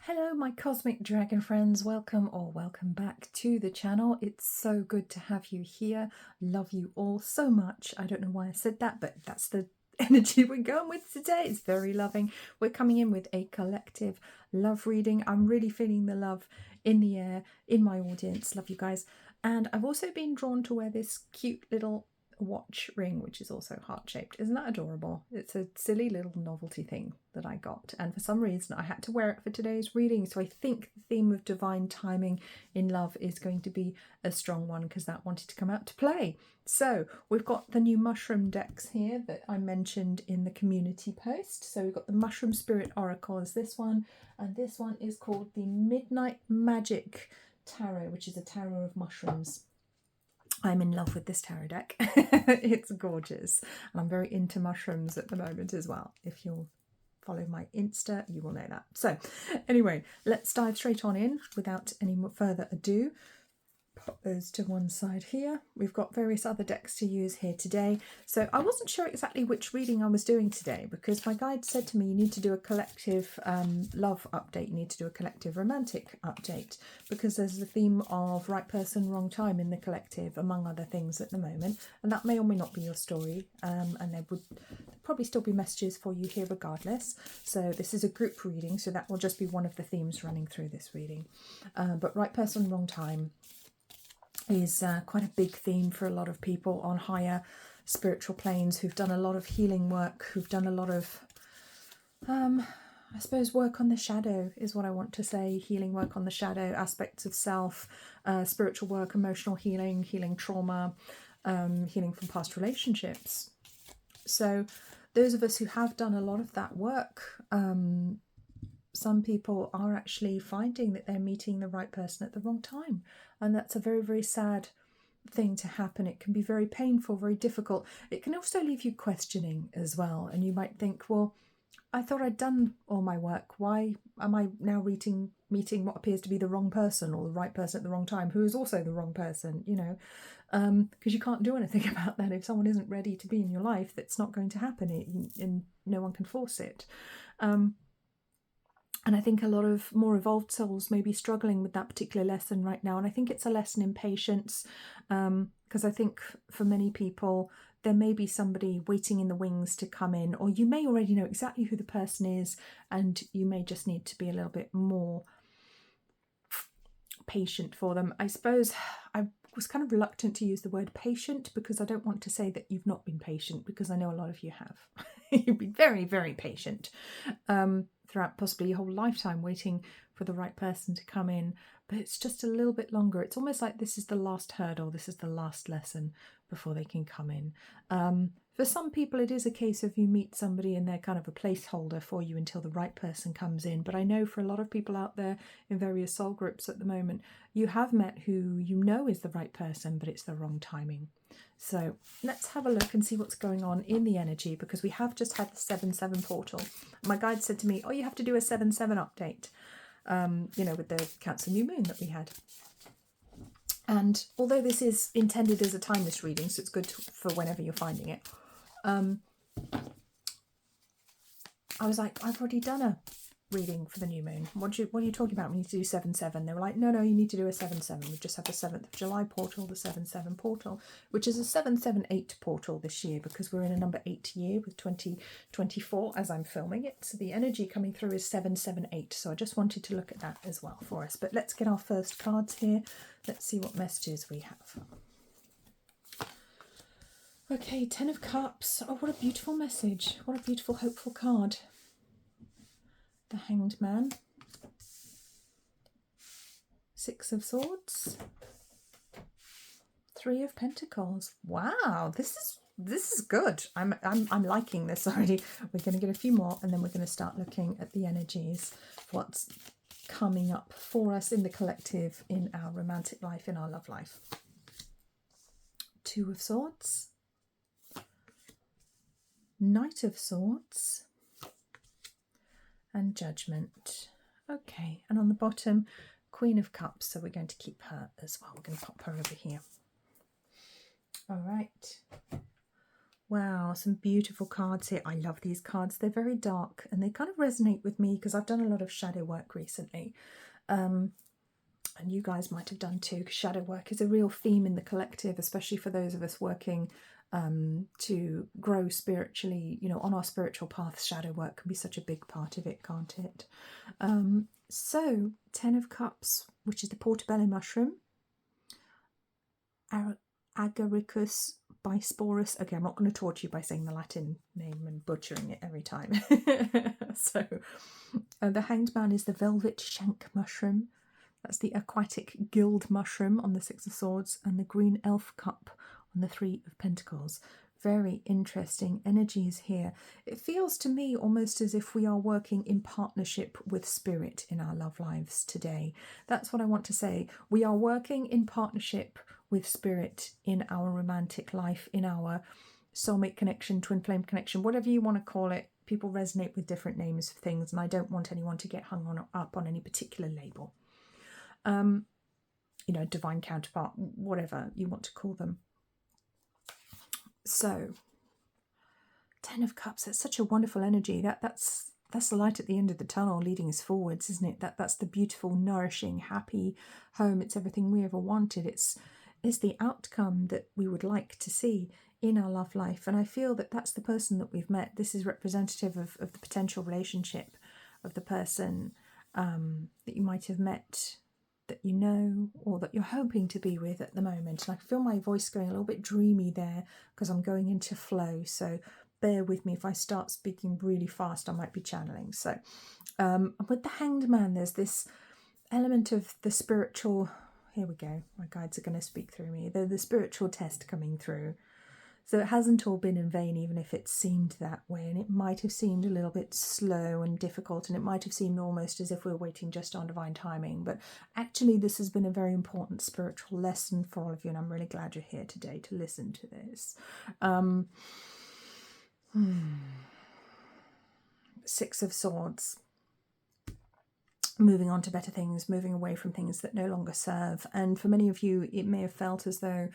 Hello my cosmic dragon friends, welcome or welcome back to the channel. It's so good to have you here. Love you all so much. I don't know why I said that, but that's the energy we're going with today. It's very loving. We're coming in with a collective love reading. I'm really feeling the love in the air, in my audience. Love you guys. And I've also been drawn to wear this cute little watch ring, which is also heart-shaped. Isn't that adorable? It's a silly little novelty thing that I got, and for some reason I had to wear it for today's reading, so I think the theme of divine timing in love is going to be a strong one because that wanted to come out to play. So we've got the new mushroom decks here that I mentioned in the community post. So we've got the Mushroom Spirit Oracle as this one, and this one is called the Midnight Magic Tarot, which is a tarot of mushrooms. I'm in love with this tarot deck. It's gorgeous. And I'm very into mushrooms at the moment as well. If you'll follow my Insta, you will know that. So anyway, let's dive straight on in without any further ado. Pop those to one side here. We've got various other decks to use here today. So I wasn't sure exactly which reading I was doing today because my guide said to me you need to do a collective love update, you need to do a collective romantic update because there's the theme of right person, wrong time in the collective, among other things at the moment. And that may or may not be your story, and there would probably still be messages for you here regardless. So this is a group reading, so that will just be one of the themes running through this reading. But right person, wrong time is quite a big theme for a lot of people on higher spiritual planes who've done a lot of healing work, who've done a lot of, I suppose, work on the shadow is what I want to say, healing work on the shadow, aspects of self, spiritual work, emotional healing, healing trauma, healing from past relationships. So those of us who have done a lot of that work, some people are actually finding that they're meeting the right person at the wrong time. And that's a very, very sad thing to happen. It can be very painful, very difficult. It can also leave you questioning as well. And you might think, well, I thought I'd done all my work. Why am I now meeting what appears to be the wrong person or the right person at the wrong time, who is also the wrong person, you know? Because you can't do anything about that. If someone isn't ready to be in your life, that's not going to happen, and no one can force it. And I think a lot of more evolved souls may be struggling with that particular lesson right now. And I think it's a lesson in patience, because I think for many people, there may be somebody waiting in the wings to come in, or you may already know exactly who the person is, and you may just need to be a little bit more patient for them. I suppose I was kind of reluctant to use the word patient because I don't want to say that you've not been patient, because I know a lot of you have. You've been very, very patient throughout possibly your whole lifetime waiting for the right person to come in, but it's just a little bit longer. It's almost like this is the last hurdle, this is the last lesson before they can come in. For some people it is a case of you meet somebody and they're kind of a placeholder for you until the right person comes in, but I know for a lot of people out there in various soul groups at the moment, you have met who you know is the right person, but it's the wrong timing. So let's have a look and see what's going on in the energy, because we have just had the 7/7 portal. My guide said to me, oh, you have to do a 7/7 update, you know, with the Cancer New Moon that we had. And although this is intended as a timeless reading, so it's good for whenever you're finding it, I was like, I've already done a reading for the new moon. What are you talking about? We need to do 7/7. They were like, no, you need to do a 7/7. We've just had the 7th of July portal, the 7/7 portal, which is a 7/7/8 portal this year, because we're in a number 8 year with 2024 as I'm filming it. So the energy coming through is 7/7/8. So I just wanted to look at that as well for us. But let's get our first cards here. Let's see what messages we have. Okay, 10 of Cups. Oh, what a beautiful message. What a beautiful, hopeful card. The Hanged Man. 6 of Swords. 3 of Pentacles. Wow, this is good. I'm liking this already. We're going to get a few more, and then we're going to start looking at the energies, what's coming up for us in the collective, in our romantic life, in our love life. 2 of Swords. Knight of Swords. And Judgment. Okay, and on the bottom, Queen of Cups. So we're going to keep her as well. We're going to pop her over here. All right. Wow, some beautiful cards here. I love these cards. They're very dark and they kind of resonate with me because I've done a lot of shadow work recently. And you guys might have done too, because shadow work is a real theme in the collective, especially for those of us working to grow spiritually, you know, on our spiritual path. Shadow work can be such a big part of it, can't it? So, 10 of Cups, which is the portobello mushroom, Agaricus bisporus. Okay, I'm not going to torture you by saying the Latin name and butchering it every time. So, the Hanged Man is the velvet shank mushroom. That's the aquatic guild mushroom on the Six of Swords, and the green elf cup on the Three of Pentacles. Very interesting energies here. It feels to me almost as if we are working in partnership with spirit in our love lives today. That's what I want to say. We are working in partnership with spirit in our romantic life, in our soulmate connection, twin flame connection, whatever you want to call it. People resonate with different names for things, and I don't want anyone to get hung up on any particular label. You know, divine counterpart, whatever you want to call them. So, 10 of Cups, that's such a wonderful energy. That's the light at the end of the tunnel leading us forwards, isn't it? That's the beautiful, nourishing, happy home. It's everything we ever wanted. It's the outcome that we would like to see in our love life. And I feel that that's the person that we've met. This is representative of the potential relationship of the person that you might have met, that you know, or that you're hoping to be with at the moment. And I feel my voice going a little bit dreamy there because I'm going into flow. So bear with me. If I start speaking really fast, I might be channeling. So with the Hanged Man, there's this element of the spiritual. Here we go. My guides are going to speak through me. The spiritual test coming through. So it hasn't all been in vain, even if it seemed that way. And it might have seemed a little bit slow and difficult, and it might have seemed almost as if we were waiting just on divine timing. But actually, this has been a very important spiritual lesson for all of you, and I'm really glad you're here today to listen to this. Six of Swords. Moving on to better things, moving away from things that no longer serve. And for many of you, it may have felt as though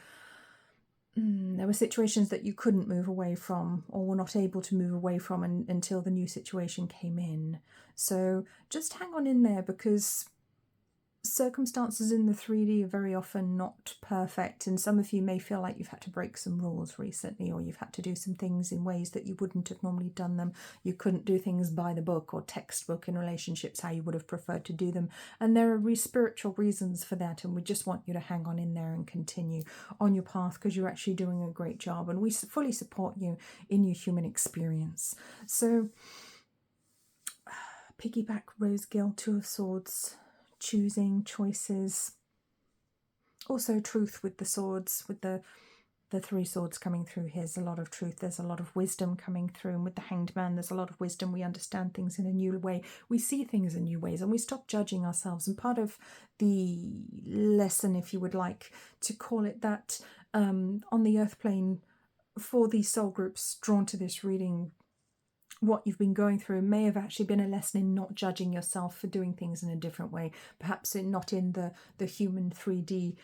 there were situations that you couldn't move away from, or were not able to move away from until the new situation came in. So just hang on in there, because circumstances in the 3D are very often not perfect, and some of you may feel like you've had to break some rules recently, or you've had to do some things in ways that you wouldn't have normally done them. You couldn't do things by the book or textbook in relationships how you would have preferred to do them, and there are spiritual reasons for that, and we just want you to hang on in there and continue on your path, because you're actually doing a great job, and we fully support you in your human experience. So piggyback, Rose Gill, Two of Swords, choosing, choices. Also truth with the swords, with the Three Swords coming through here. There's a lot of truth, there's a lot of wisdom coming through, and with the Hanged Man there's a lot of wisdom. We understand things in a new way, we see things in new ways, and we stop judging ourselves. And part of the lesson, if you would like to call it that, on the earth plane for these soul groups drawn to this reading, what you've been going through may have actually been a lesson in not judging yourself for doing things in a different way, perhaps not in the human 3D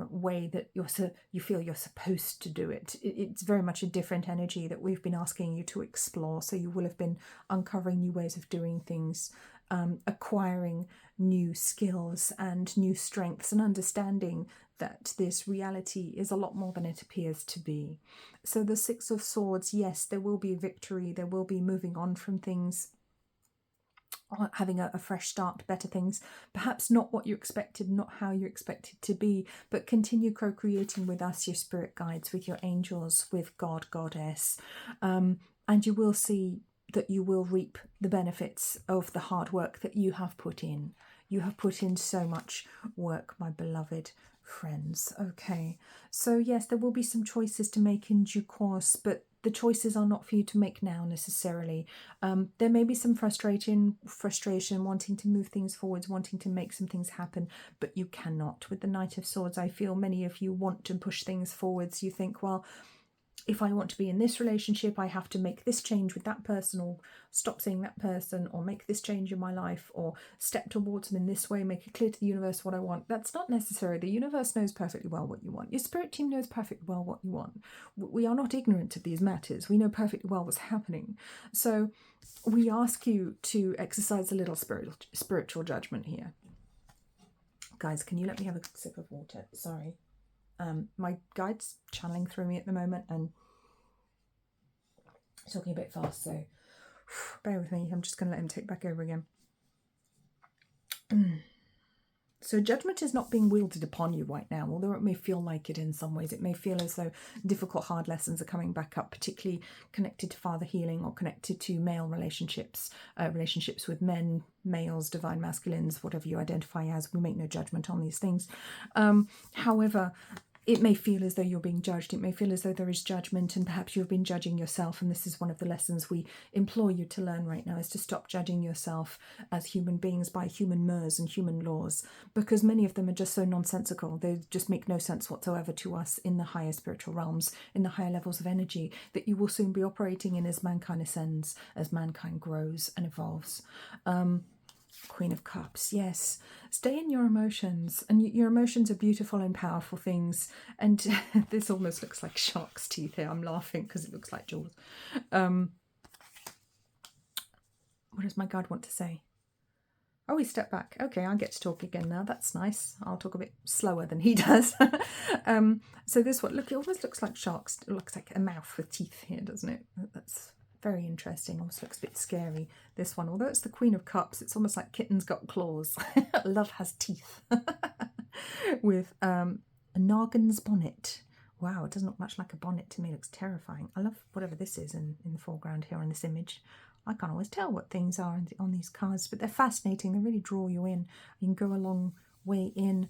way that you feel you're supposed to do it. It's very much a different energy that we've been asking you to explore. So you will have been uncovering new ways of doing things, acquiring new skills and new strengths, and understanding that this reality is a lot more than it appears to be. So the Six of Swords, yes, there will be victory, there will be moving on from things, having a fresh start, better things, perhaps not what you expected, not how you expected to be, but continue co-creating with us, your spirit guides, with your angels, with God, Goddess, and you will see that you will reap the benefits of the hard work that you have put in. You have put in so much work, my beloved friends. Okay, so yes, there will be some choices to make in due course, but the choices are not for you to make now necessarily. There may be some frustration, wanting to move things forwards, wanting to make some things happen, but you cannot. With the Knight of Swords, I feel many of you want to push things forwards. You think, well, if I want to be in this relationship, I have to make this change with that person, or stop seeing that person, or make this change in my life, or step towards them in this way, make it clear to the universe what I want. That's not necessary. The universe knows perfectly well what you want. Your spirit team knows perfectly well what you want. We are not ignorant of these matters. We know perfectly well what's happening. So we ask you to exercise a little spiritual judgment here. Guys, can you let me have a sip of water? Sorry. My guide's channeling through me at the moment and talking a bit fast, so bear with me. I'm just going to let him take back over again. So judgment is not being wielded upon you right now, although it may feel like it in some ways. It may feel as though difficult, hard lessons are coming back up, particularly connected to father healing or connected to male relationships, relationships with men, males, divine masculines, whatever you identify as. We make no judgment on these things. However, it may feel as though you're being judged. It may feel as though there is judgment, and perhaps you've been judging yourself. And this is one of the lessons we implore you to learn right now, is to stop judging yourself as human beings by human mores and human laws, because many of them are just so nonsensical. They just make no sense whatsoever to us in the higher spiritual realms, in the higher levels of energy that you will soon be operating in as mankind ascends, as mankind grows and evolves. Queen of Cups, yes. Stay in your emotions, and your emotions are beautiful and powerful things. And this almost looks like shark's teeth here. I'm laughing because it looks like Jaws. What does my guide want to say? Oh, he stepped back. Okay, I get to talk again now. That's nice. I'll talk a bit slower than he does. So this one, look, it almost looks like sharks. It looks like a mouth with teeth here, doesn't it? That's very interesting. Almost looks a bit scary, this one. Although it's the Queen of Cups, it's almost like kitten's got claws. Love has teeth. With a Nargan's bonnet. Wow, it doesn't look much like a bonnet to me. It looks terrifying. I love whatever this is in the foreground here in this image. I can't always tell what things are on these cards, but they're fascinating. They really draw you in. You can go a long way in.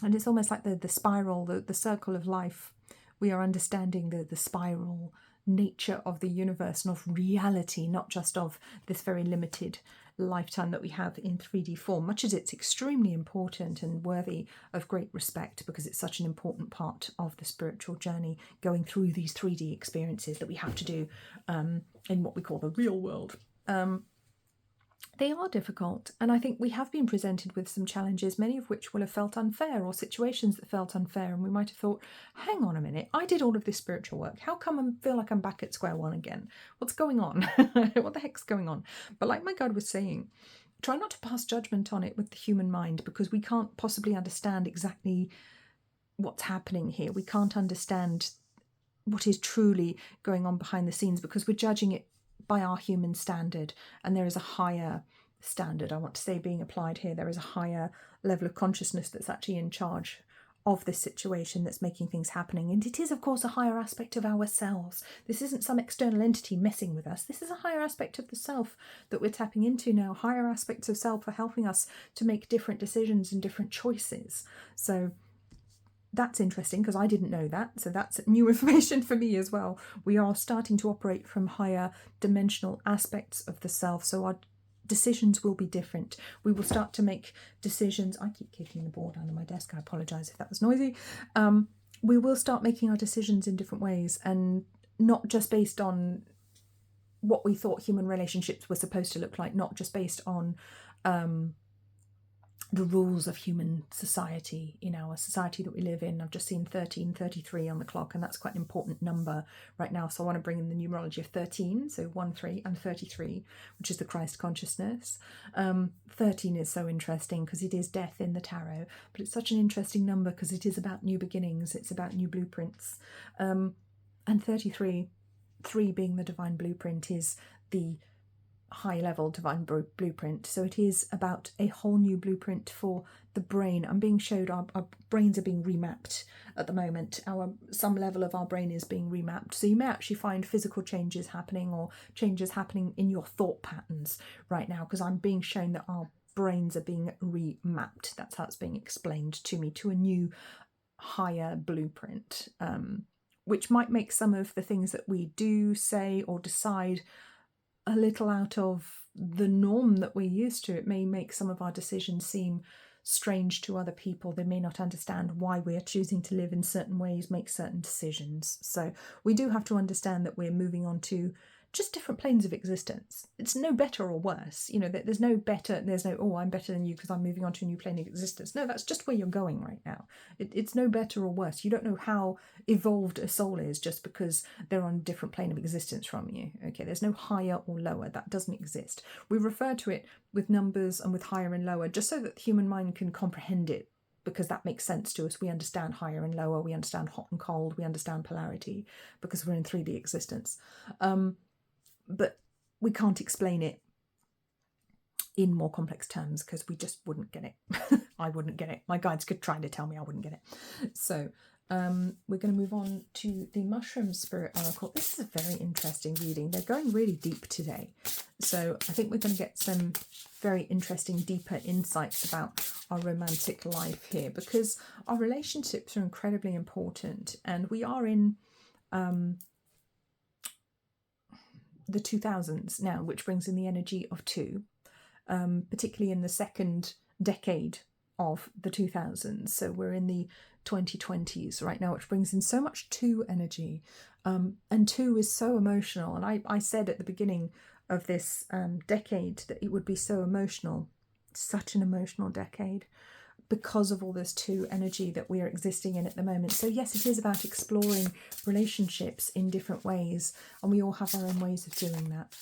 And it's almost like the spiral, the circle of life. We are understanding the spiral nature of the universe and of reality, not just of this very limited lifetime that we have in 3D form, much as it's extremely important and worthy of great respect, because it's such an important part of the spiritual journey, going through these 3D experiences that we have to do in what we call the real world. They are difficult, and I think we have been presented with some challenges, many of which will have felt unfair, or situations that felt unfair, and we might have thought, hang on a minute, I did all of this spiritual work. How come I feel like I'm back at square one again? What's going on? What the heck's going on? But like my guide was saying, try not to pass judgment on it with the human mind, because we can't possibly understand exactly what's happening here. We can't understand what is truly going on behind the scenes, because we're judging it by our human standard, and there is a higher standard, I want to say, being applied here. There is a higher level of consciousness that's actually in charge of this situation, that's making things happening, and it is of course a higher aspect of ourselves. This isn't some external entity messing with us. This is a higher aspect of the self that we're tapping into now. Higher aspects of self are helping us to make different decisions and different choices. So that's interesting, because I didn't know that. So that's new information for me as well. We are starting to operate from higher dimensional aspects of the self. So our decisions will be different. We will start to make decisions. I keep kicking the board under my desk. I apologise if that was noisy. We will start making our decisions in different ways, and not just based on what we thought human relationships were supposed to look like, not just based on the rules of human society, our society that we live in. I've just seen 1333 on the clock, and that's quite an important number right now. So I want to bring in the numerology of 13, so 1, 3 and 33, which is the Christ consciousness. 13 is so interesting because it is death in the tarot, but it's such an interesting number because it is about new beginnings, it's about new blueprints. And 33, 3 being the divine blueprint, is the high level divine blueprint. So it is about a whole new blueprint for the brain. I'm being showed our brains are being remapped at the moment. Some level of our brain is being remapped. So you may actually find physical changes happening, or changes happening in your thought patterns right now, because I'm being shown that our brains are being remapped. That's how it's being explained to me, to a new higher blueprint, which might make some of the things that we do, say, or decide a little out of the norm that we're used to. It may make some of our decisions seem strange to other people. They may not understand why we are choosing to live in certain ways, make certain decisions. So we do have to understand that we're moving on to just different planes of existence. It's no better or worse. There's no, oh, I'm better than you because I'm moving on to a new plane of existence. No, that's just where you're going right now. It's no better or worse. You don't know how evolved a soul is just because they're on a different plane of existence from you. Okay, there's no higher or lower. That doesn't exist. We refer to it with numbers and with higher and lower just so that the human mind can comprehend it, because that makes sense to us. We understand higher and lower. We understand hot and cold. We understand polarity because we're in 3D existence. But we can't explain it in more complex terms because we just wouldn't get it. I wouldn't get it. My guides could try to tell me, I wouldn't get it. So we're going to move on to the Mushroom Spirit Oracle. This is a very interesting reading. They're going really deep today. So I think we're going to get some very interesting, deeper insights about our romantic life here, because our relationships are incredibly important. And we are in the 2000s now, which brings in the energy of 2, particularly in the second decade of the 2000s. So we're in the 2020s right now, which brings in so much 2 energy. And 2 is so emotional. And I said at the beginning of this decade that it would be so emotional, such an emotional decade, because of all this 2 energy that we are existing in at the moment. So yes, it is about exploring relationships in different ways, and we all have our own ways of doing that.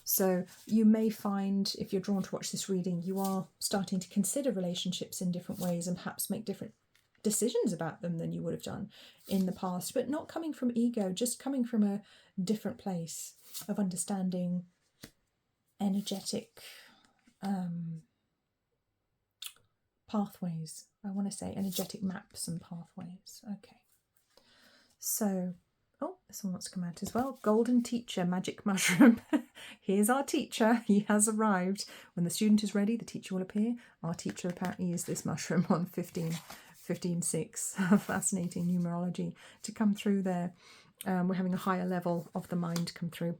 So you may find, if you're drawn to watch this reading, you are starting to consider relationships in different ways and perhaps make different decisions about them than you would have done in the past, but not coming from ego, just coming from a different place of understanding energetic pathways. I want to say energetic maps and pathways. Okay. So, oh, someone wants to come out as well. Golden Teacher, Magic Mushroom. Here's our teacher. He has arrived. When the student is ready, the teacher will appear. Our teacher apparently is this mushroom on 15.6. Fascinating numerology to come through there. We're having a higher level of the mind come through.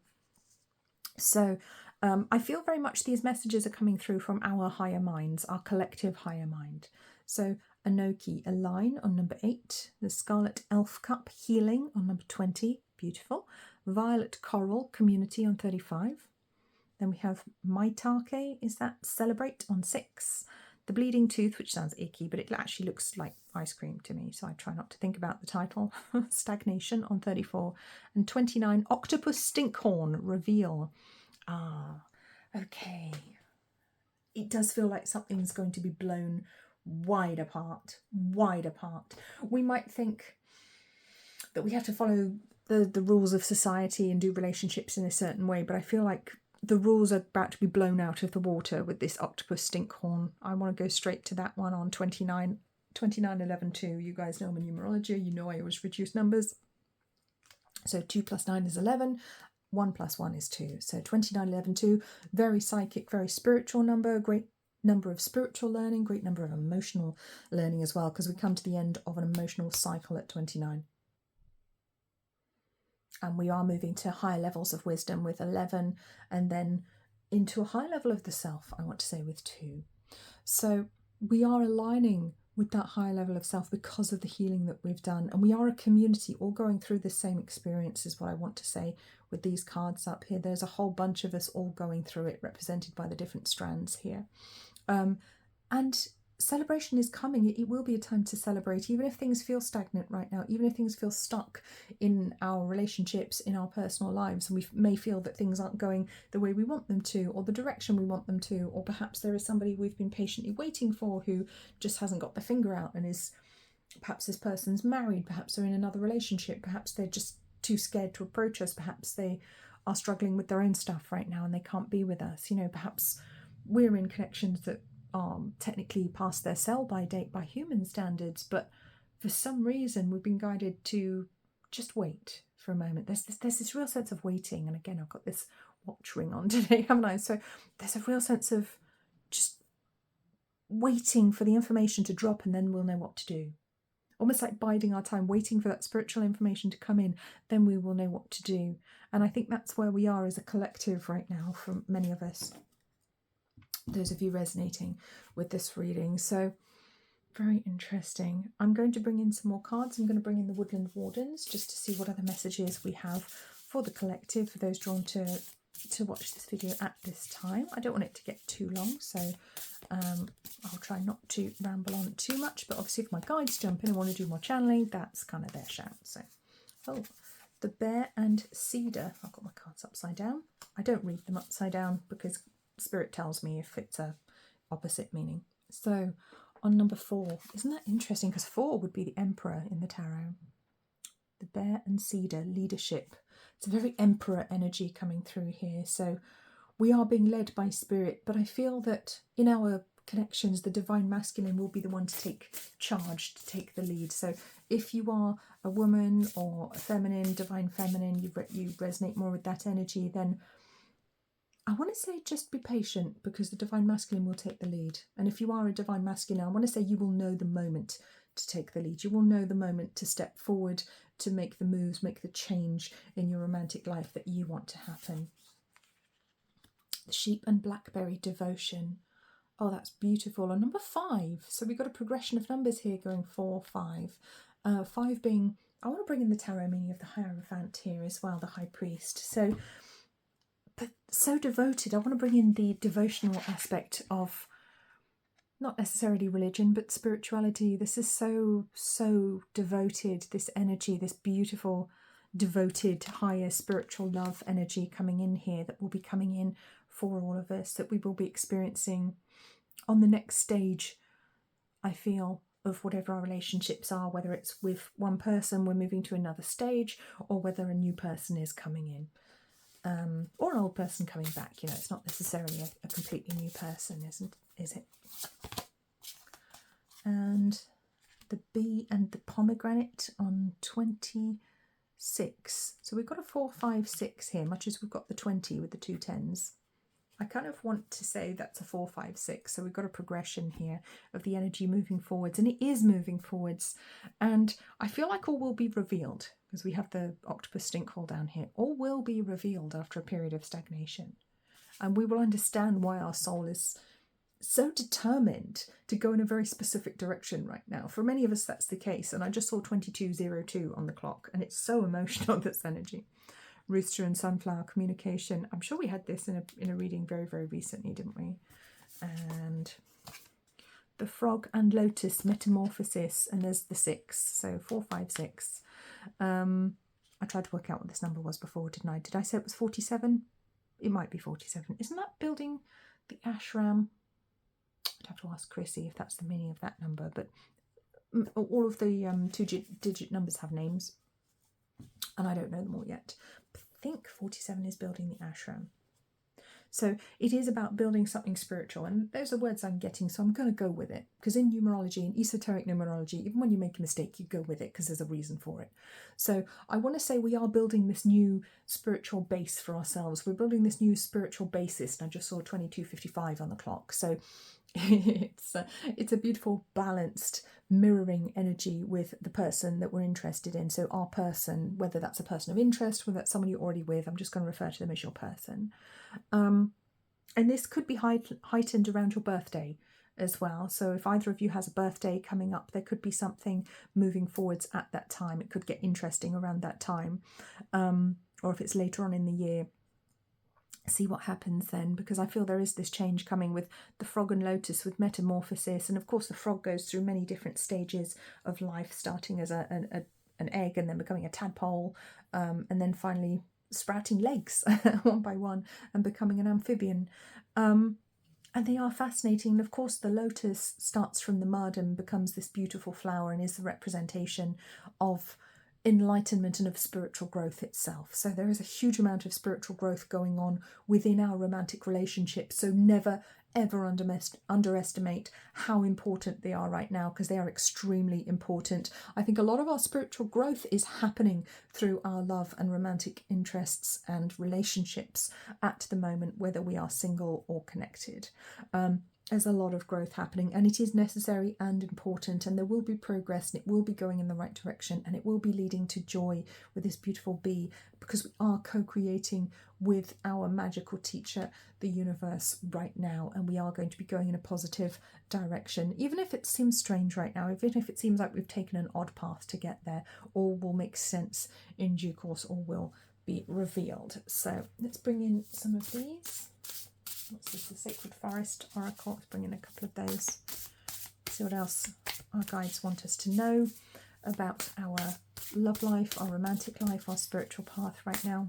So I feel very much these messages are coming through from our higher minds, our collective higher mind. So Anoki, Align on number 8, the Scarlet Elf Cup, Healing on number 20, beautiful. Violet Coral, Community on 35. Then we have Maitake, is that Celebrate on 6. The Bleeding Tooth, which sounds icky, but it actually looks like ice cream to me, so I try not to think about the title. Stagnation on 34. And 29, Octopus Stinkhorn, Reveal. Ah, okay. It does feel like something's going to be blown wide apart, wide apart. We might think that we have to follow the rules of society and do relationships in a certain way, but I feel like the rules are about to be blown out of the water with this octopus stinkhorn. I want to go straight to that one on 29, 11, 2. You guys know I'm a numerology. You know I always reduce numbers. So 2 plus 9 is 11. 1 plus 1 is 2. So 29, 11, 2. Very psychic, very spiritual number. Great number of spiritual learning. Great number of emotional learning as well, because we come to the end of an emotional cycle at 29. And we are moving to higher levels of wisdom with 11, and then into a high level of the self, I want to say, with 2. So we are aligning with that higher level of self because of the healing that we've done. And we are a community all going through the same experience, is what I want to say with these cards up here. There's a whole bunch of us all going through it, represented by the different strands here. And celebration is coming. It will be a time to celebrate, even if things feel stagnant right now, even if things feel stuck in our relationships, in our personal lives, and we may feel that things aren't going the way we want them to, or the direction we want them to, or perhaps there is somebody we've been patiently waiting for who just hasn't got the finger out, and is, perhaps this person's married, perhaps they're in another relationship, perhaps they're just too scared to approach us, perhaps they are struggling with their own stuff right now and they can't be with us. Perhaps we're in connections that are technically past their sell-by date by human standards, but for some reason we've been guided to just wait for a moment. There's this real sense of waiting, and again, I've got this watch ring on today, haven't I? So there's a real sense of just waiting for the information to drop, and then we'll know what to do. Almost like biding our time, waiting for that spiritual information to come in, then we will know what to do. And I think that's where we are as a collective right now for many of us. those of you resonating with this reading. So very interesting. I'm going to bring in some more cards. I'm going to bring in the Woodland Wardens just to see what other messages we have for the collective, for those drawn to watch this video at this time. I don't want it to get too long, so I'll try not to ramble on too much, but obviously if my guides jump in and want to do more channeling, that's kind of their shout. So, oh, the Bear and Cedar. I've got my cards upside down. I don't read them upside down because Spirit tells me if it's a opposite meaning. So on number 4, isn't that interesting? Because 4 would be the Emperor in the tarot. The Bear and Cedar, leadership. It's a very Emperor energy coming through here. So we are being led by Spirit, but I feel that in our connections, the Divine Masculine will be the one to take charge, to take the lead. So if you are a woman or a feminine, Divine Feminine, you resonate more with that energy, then I want to say just be patient, because the Divine Masculine will take the lead. And if you are a Divine Masculine, I want to say you will know the moment to take the lead. You will know the moment to step forward, to make the moves, make the change in your romantic life that you want to happen. The Sheep and Blackberry, devotion. Oh, that's beautiful. And number 5. So we've got a progression of numbers here going 4, 5. 5 being, I want to bring in the tarot meaning of the Hierophant here as well, the High Priest. So, but so devoted. I want to bring in the devotional aspect of not necessarily religion, but spirituality. This is so devoted, this energy, this beautiful, devoted, higher spiritual love energy coming in here that will be coming in for all of us, that we will be experiencing on the next stage, I feel, of whatever our relationships are, whether it's with one person, we're moving to another stage, or whether a new person is coming in. Or an old person coming back. You know, it's not necessarily a completely new person, is it? And the Bee and the Pomegranate on 26. So we've got a 4, 5, 6 here, much as we've got the 20 with the 2 10s. I kind of want to say that's a 4, 5, 6. So we've got a progression here of the energy moving forwards, and it is moving forwards. And I feel like all will be revealed, because we have the octopus stinkhole down here. All will be revealed after a period of stagnation. And we will understand why our soul is so determined to go in a very specific direction right now. For many of us, that's the case. And I just saw 2202 on the clock, and it's so emotional, this energy. Rooster and Sunflower, communication. I'm sure we had this in a reading very, very recently, didn't we? And the Frog and Lotus, metamorphosis, and there's the 6. So 4, 5, 6. I tried to work out what this number was before, didn't I? Did I say it was 47? It might be 47. Isn't that building the ashram? I'd have to ask Chrissy if that's the meaning of that number. But all of the 2-digit numbers have names, and I don't know them all yet. I think 47 is building the ashram. So it is about building something spiritual, and those are words I'm getting, so I'm going to go with it. Because in numerology, in esoteric numerology, even when you make a mistake, you go with it because there's a reason for it. So I want to say we are building this new spiritual base for ourselves. We're building this new spiritual basis, and I just saw 22:55 on the clock. So it's a beautiful, balanced, mirroring energy with the person that we're interested in. So our person, whether that's a person of interest, whether that's someone you're already with, I'm just going to refer to them as your person. And this could be heightened around your birthday as well. So if either of you has a birthday coming up, there could be something moving forwards at that time. It could get interesting around that time. Or if it's later on in the year, see what happens then, because I feel there is this change coming with the Frog and Lotus, with metamorphosis. And of course the frog goes through many different stages of life, starting as an egg and then becoming a tadpole, and then finally sprouting legs one by one and becoming an amphibian. And they are fascinating. And of course the lotus starts from the mud and becomes this beautiful flower and is the representation of enlightenment and of spiritual growth itself. So there is a huge amount of spiritual growth going on within our romantic relationships. So never ever underestimate how important they are right now, because they are extremely important. I think a lot of our spiritual growth is happening through our love and romantic interests and relationships at the moment, whether we are single or connected. There's a lot of growth happening, and it is necessary and important, and there will be progress, and it will be going in the right direction, and it will be leading to joy with this beautiful bee, because we are co-creating with our magical teacher, the universe, right now, and we are going to be going in a positive direction. Even if it seems strange right now, even if it seems like we've taken an odd path to get there, all will make sense in due course, or will be revealed. So let's bring in some of these. What's this? The Sacred Forest Oracle. Let's bring in a couple of those. See what else our guides want us to know about our love life, our romantic life, our spiritual path right now.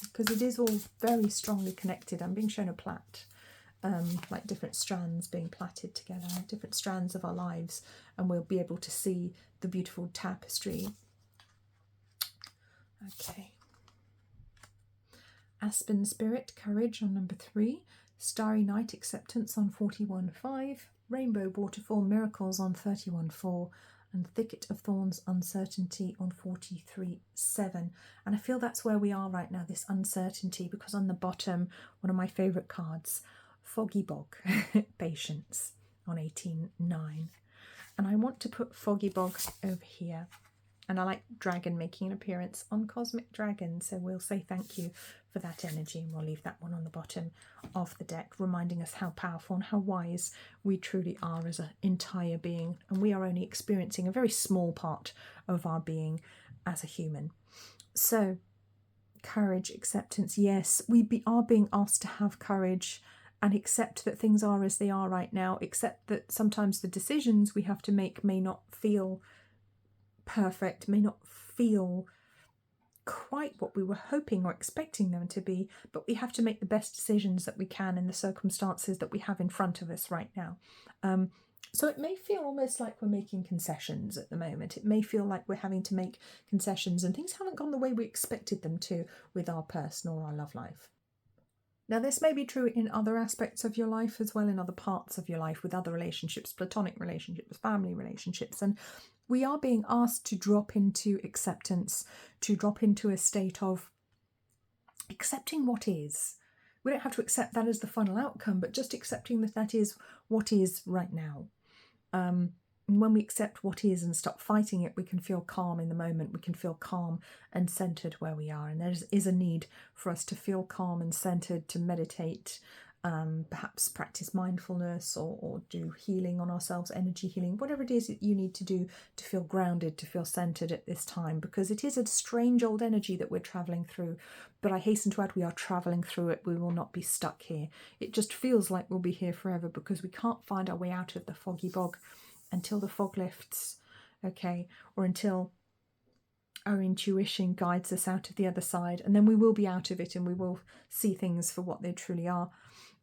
Because it is all very strongly connected. I'm being shown a plait, like different strands being plaited together, different strands of our lives, and we'll be able to see the beautiful tapestry. Okay. Aspen Spirit, Courage on number 3. Starry Night, Acceptance on 41.5, Rainbow Waterfall, Miracles on 31.4, and Thicket of Thorns, Uncertainty on 43.7. And I feel that's where we are right now, this uncertainty, because on the bottom, one of my favourite cards, Foggy Bog, Patience on 18.9. And I want to put Foggy Bog over here. And I like Dragon making an appearance on Cosmic Dragon, so we'll say thank you for that energy, and we'll leave that one on the bottom of the deck, reminding us how powerful and how wise we truly are as an entire being, and we are only experiencing a very small part of our being as a human. So, courage, acceptance, yes, are being asked to have courage and accept that things are as they are right now, accept that sometimes the decisions we have to make may not feel perfect, may not feel quite what we were hoping or expecting them to be, but we have to make the best decisions that we can in the circumstances that we have in front of us right now. So it may feel almost like we're making concessions at the moment. It may feel like we're having to make concessions and things haven't gone the way we expected them to with our personal or our love life. Now, this may be true in other aspects of your life as well, in other parts of your life, with other relationships, platonic relationships, family relationships, and we are being asked to drop into acceptance, to drop into a state of accepting what is. We don't have to accept that as the final outcome, but just accepting that that is what is right now. And when we accept what is and stop fighting it, we can feel calm in the moment. We can feel calm and centered where we are. And there is a need for us to feel calm and centered, to meditate, perhaps practice mindfulness or do healing on ourselves, energy healing, whatever it is that you need to do to feel grounded, to feel centered at this time, because it is a strange old energy that we're traveling through. But I hasten to add, we are traveling through it. We will not be stuck here. It just feels like we'll be here forever because we can't find our way out of the foggy bog until the fog lifts, okay, or until our intuition guides us out of the other side, and then we will be out of it and we will see things for what they truly are.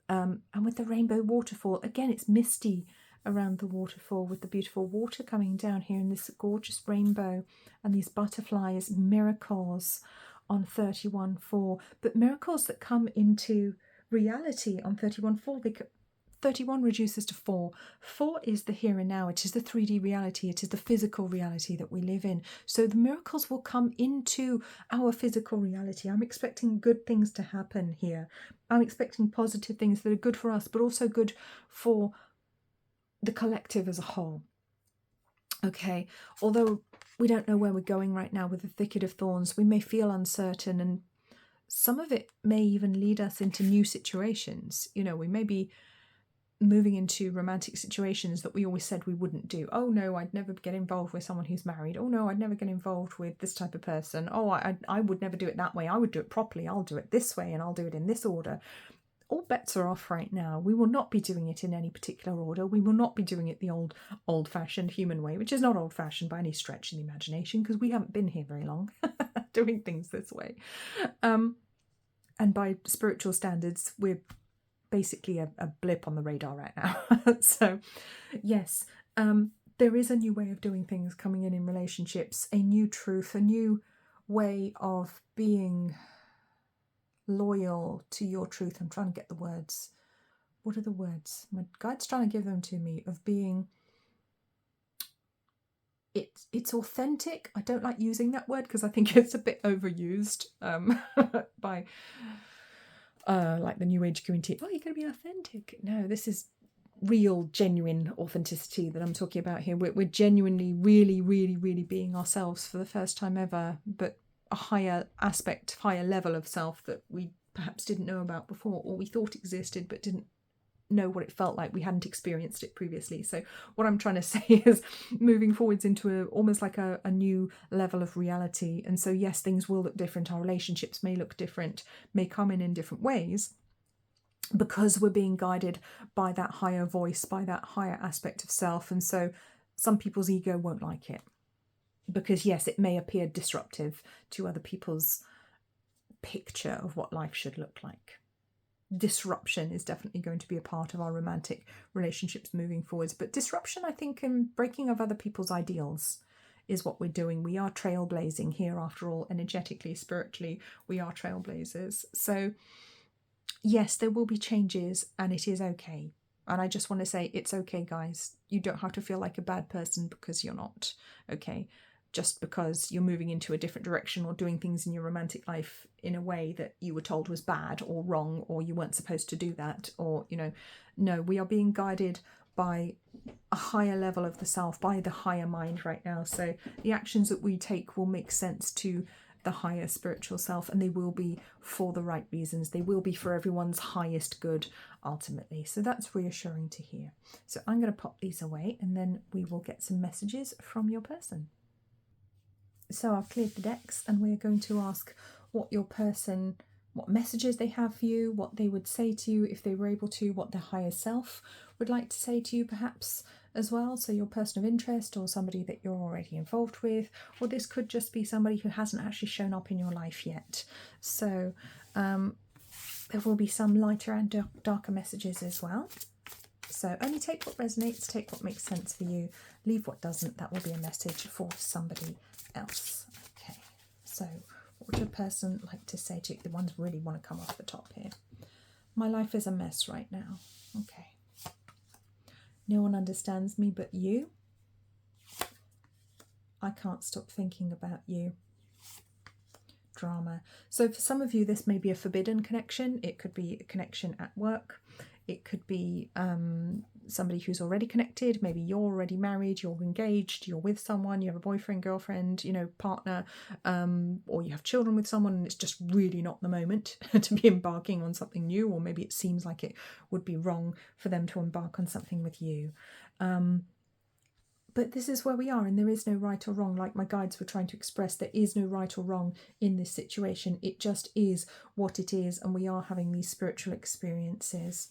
And with the rainbow waterfall, again, it's misty around the waterfall with the beautiful water coming down here in this gorgeous rainbow and these butterflies, miracles on 31.4, but miracles that come into reality on 31.4. 31 reduces to 4. 4 is the here and now. It is the 3D reality. It is the physical reality that we live in. So the miracles will come into our physical reality. I'm expecting good things to happen here. I'm expecting positive things that are good for us, but also good for the collective as a whole. Okay, although we don't know where we're going right now with the thicket of thorns, we may feel uncertain, and some of it may even lead us into new situations. You know, we may be moving into romantic situations that we always said we wouldn't do. Oh no, I'd never get involved with someone who's married. Oh no, I'd never get involved with this type of person. Oh, I would never do it that way. I would do it properly. I'll do it this way and I'll do it in this order. All bets are off right now. We will not be doing it in any particular order. We will not be doing it the old-fashioned human way, which is not old-fashioned by any stretch of the imagination, because we haven't been here very long doing things this way. And by spiritual standards, we're basically a blip on the radar right now. So yes, there is a new way of doing things coming in relationships, a new truth, a new way of being loyal to your truth. I'm trying to get the words. What are the words? My guide's trying to give them to me, of being, it's authentic. I don't like using that word because I think it's a bit overused by like the new age community. Oh, you're going to be authentic. No, this is real, genuine authenticity that I'm talking about here. We're genuinely, really, really, really being ourselves for the first time ever, but a higher aspect, higher level of self that we perhaps didn't know about before, or we thought existed but didn't know what it felt like. We hadn't experienced it previously. So what I'm trying to say is moving forwards into almost like a new level of reality. And so yes, things will look different. Our relationships may look different, may come in different ways, because we're being guided by that higher voice, by that higher aspect of self. And so some people's ego won't like it, because yes, it may appear disruptive to other people's picture of what life should look like. Disruption is definitely going to be a part of our romantic relationships moving forwards. But disruption, I think, and breaking of other people's ideals is what we're doing. We are trailblazing here, after all. Energetically, spiritually, we are trailblazers. So yes, there will be changes, and it is okay. And I just want to say, it's okay, guys. You don't have to feel like a bad person because you're not, okay? Just because you're moving into a different direction or doing things in your romantic life in a way that you were told was bad or wrong, or you weren't supposed to do that, or, you know, no, we are being guided by a higher level of the self, by the higher mind right now. So the actions that we take will make sense to the higher spiritual self, and they will be for the right reasons. They will be for everyone's highest good ultimately. So that's reassuring to hear. So I'm going to pop these away, and then we will get some messages from your person. So I've cleared the decks, and we're going to ask what your person, what messages they have for you, what they would say to you if they were able to, what their higher self would like to say to you perhaps as well. So your person of interest, or somebody that you're already involved with, or this could just be somebody who hasn't actually shown up in your life yet. So there will be some lighter and darker messages as well. So only take what resonates, take what makes sense for you, leave what doesn't. That will be a message for somebody else. Okay, so what would your person like to say to you? The ones really want to come off the top here. My life is a mess right now. Okay. No one understands me but you. I can't stop thinking about you. Drama. So for some of you, this may be a forbidden connection. It could be a connection at work. It could be somebody who's already connected. Maybe you're already married, you're engaged, you're with someone, you have a boyfriend, girlfriend, you know, partner, or you have children with someone, and it's just really not the moment to be embarking on something new, or maybe it seems like it would be wrong for them to embark on something with you. But this is where we are, and there is no right or wrong. Like my guides were trying to express, there is no right or wrong in this situation. It just is what it is, and we are having these spiritual experiences.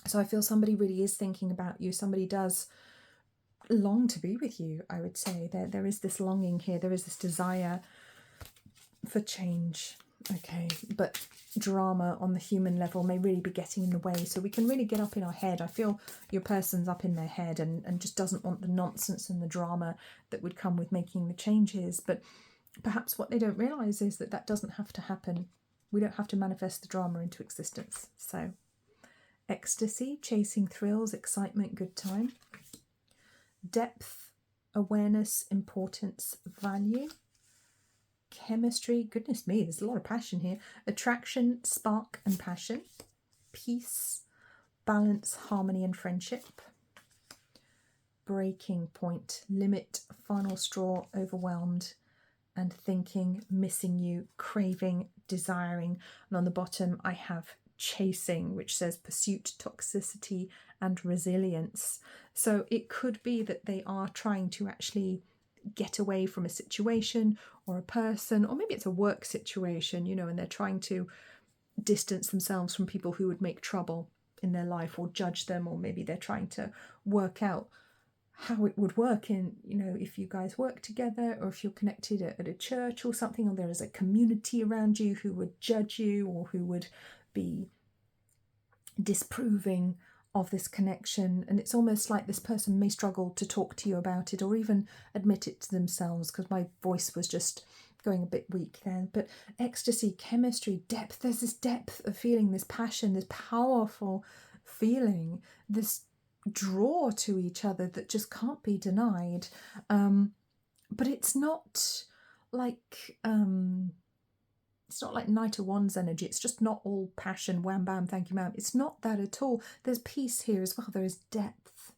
So I feel somebody really is thinking about you. Somebody does long to be with you, I would say. There is this longing here. There is this desire for change. Okay, but drama on the human level may really be getting in the way. So we can really get up in our head. I feel your person's up in their head and just doesn't want the nonsense and the drama that would come with making the changes. But perhaps what they don't realise is that that doesn't have to happen. We don't have to manifest the drama into existence. So ecstasy, chasing thrills, excitement, good time. Depth, awareness, importance, value. Chemistry, goodness me, there's a lot of passion here. Attraction, spark and passion. Peace, balance, harmony and friendship. Breaking point, limit, final straw, overwhelmed and thinking, missing you, craving, desiring. And on the bottom I have chasing, which says pursuit, toxicity and resilience. So it could be that they are trying to actually get away from a situation or a person, or maybe it's a work situation, you know, and they're trying to distance themselves from people who would make trouble in their life or judge them, or maybe they're trying to work out how it would work in, you know, if you guys work together, or if you're connected at a church or something, or there is a community around you who would judge you or who would be disproving of this connection. And it's almost like this person may struggle to talk to you about it or even admit it to themselves, because my voice was just going a bit weak then. But ecstasy, chemistry, depth, there's this depth of feeling, this passion, this powerful feeling, this draw to each other that just can't be denied. But it's not like it's not like Knight of Wands energy. It's just not all passion, wham bam, thank you ma'am. It's not that at all. There's peace here as well. There is depth.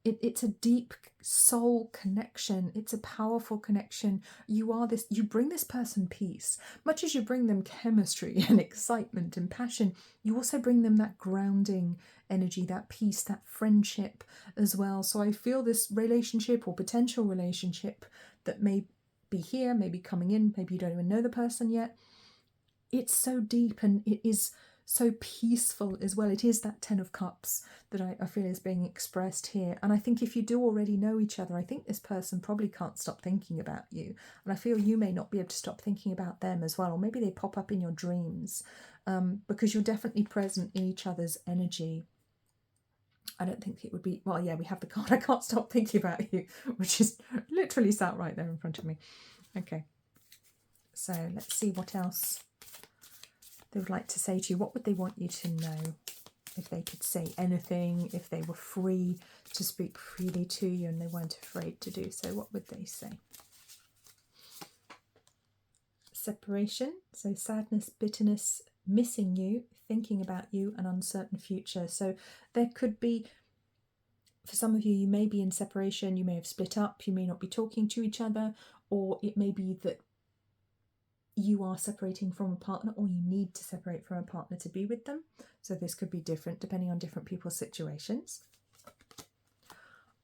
It's a deep soul connection. It's a powerful connection. You bring this person peace. Much as you bring them chemistry and excitement and passion, you also bring them that grounding energy, that peace, that friendship as well. So I feel this relationship or potential relationship that may be here, maybe coming in, maybe you don't even know the person yet. It's so deep and it is so peaceful as well. It is that 10 of Cups that I feel is being expressed here. And I think if you do already know each other, I think this person probably can't stop thinking about you. And I feel you may not be able to stop thinking about them as well. Or maybe they pop up in your dreams because you're definitely present in each other's energy. I don't think it would be, well, yeah, we have the card, I can't stop thinking about you, which is literally sat right there in front of me. Okay, so let's see what else they would like to say to you. What would they want you to know? If they could say anything, if they were free to speak freely to you and they weren't afraid to do so, what would they say? Separation, so sadness, bitterness, missing you, thinking about you, an uncertain future. So there could be, for some of you, you may be in separation, you may have split up, you may not be talking to each other, or it may be that you are separating from a partner or you need to separate from a partner to be with them. So this could be different depending on different people's situations.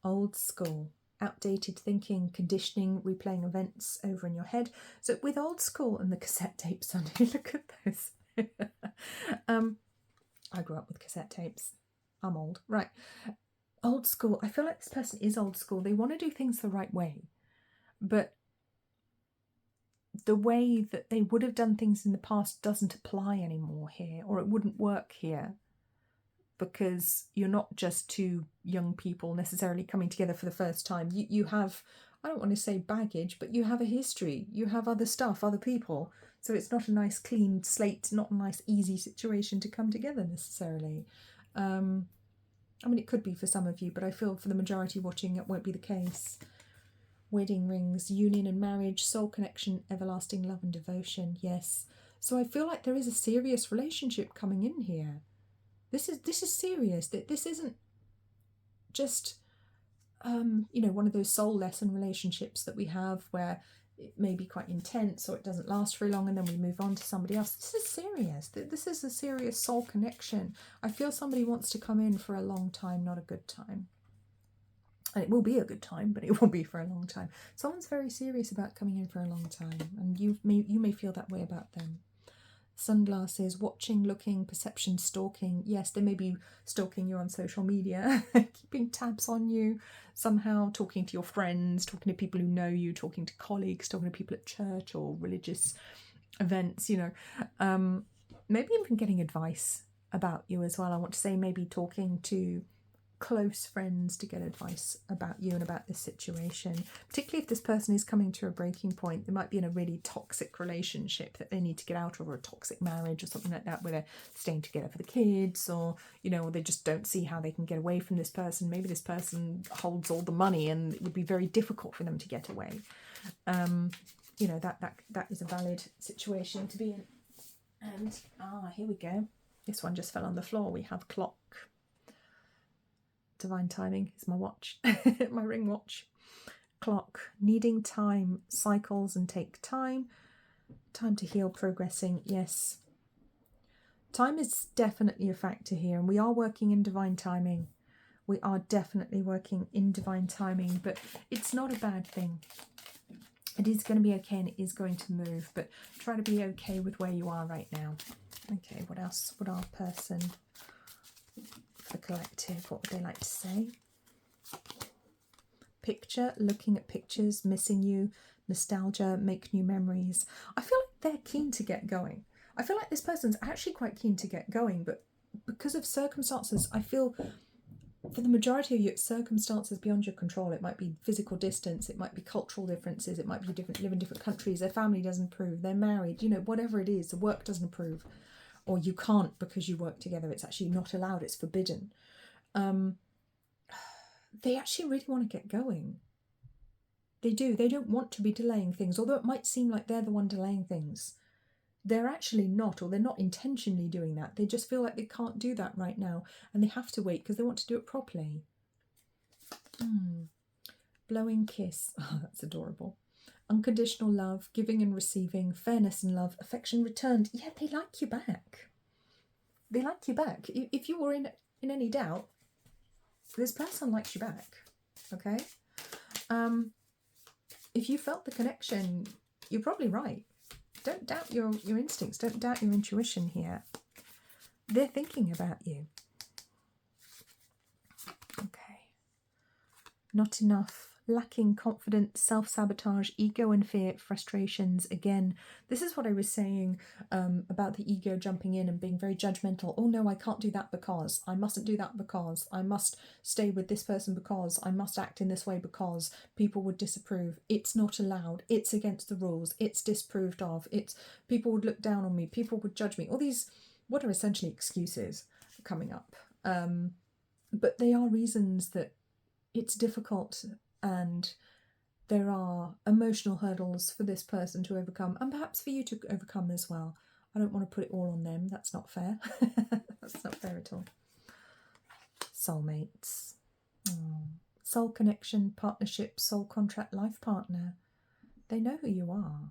Old school, outdated thinking, conditioning, replaying events over in your head. So with old school and the cassette tapes on you, look at those. I grew up with cassette tapes. I'm old. Right. Old school. I feel like this person is old school. They want to do things the right way. But the way that they would have done things in the past doesn't apply anymore here, or it wouldn't work here, because you're not just two young people necessarily coming together for the first time. You have, I don't want to say baggage, but you have a history, you have other stuff, other people. So it's not a nice clean slate, not a nice easy situation to come together necessarily. I mean, it could be for some of you, but I feel for the majority watching it won't be the case. Wedding rings, union and marriage, soul connection, everlasting love and devotion. Yes. So I feel like there is a serious relationship coming in here. This is serious. This isn't just one of those soul lesson relationships that we have where it may be quite intense or it doesn't last very long and then we move on to somebody else. This is serious. This is a serious soul connection. I feel somebody wants to come in for a long time, not a good time. And it will be a good time, but it will be for a long time. Someone's very serious about coming in for a long time, and you may feel that way about them. Sunglasses, watching, looking, perception, stalking. Yes, they may be stalking you on social media, keeping tabs on you, somehow talking to your friends, talking to people who know you, talking to colleagues, talking to people at church or religious events, maybe even getting advice about you as well. I want to say maybe talking to close friends to get advice about you and about this situation, particularly if this person is coming to a breaking point. They might be in a really toxic relationship that they need to get out of, or a toxic marriage or something like that, where they're staying together for the kids, or or they just don't see how they can get away from this person. Maybe this person holds all the money and it would be very difficult for them to get away. That is a valid situation to be in. And here we go, this one just fell on the floor. We have clock. Divine timing is my watch, my ring watch. Clock, needing time, cycles and take time. Time to heal, progressing. Yes. Time is definitely a factor here, and we are working in divine timing. We are definitely working in divine timing, but it's not a bad thing. It is going to be okay and it is going to move, but try to be okay with where you are right now. Okay, what else would our person, the collective, what would they like to say? Picture, looking at pictures, missing you, nostalgia, make new memories. I feel like they're keen to get going. I feel like this person's actually quite keen to get going, but because of circumstances, I feel for the majority of you, it's circumstances beyond your control. It might be physical distance, it might be cultural differences, it might be live in different countries, their family doesn't approve, they're married, whatever it is, the work doesn't approve. Or you can't because you work together. It's actually not allowed. It's forbidden. They actually really want to get going. They do. They don't want to be delaying things, although it might seem like they're the one delaying things. they're actually not, or they're not intentionally doing that. They just feel like they can't do that right now, and they have to wait because they want to do it properly. Blowing kiss. Oh, that's adorable. Unconditional love, giving and receiving, fairness and love, affection returned. Yeah, they like you back. They like you back. If you were in any doubt, this person likes you back. Okay? If you felt the connection, you're probably right. Don't doubt your instincts. Don't doubt your intuition here. They're thinking about you. Okay. Not enough. Lacking confidence, self-sabotage, ego and fear, frustrations. Again, this is what I was saying about the ego jumping in and being very judgmental. Oh no, I can't do that because, I mustn't do that because, I must stay with this person because, I must act in this way because people would disapprove. It's not allowed. It's against the rules. It's disproved of. It's people would look down on me. People would judge me. All these, what are essentially excuses coming up. But they are reasons that it's difficult, and there are emotional hurdles for this person to overcome, and perhaps for you to overcome as well. I don't want to put it all on them. That's not fair. That's not fair at all. Soulmates. Soul connection, partnership, soul contract, life partner. They know who you are.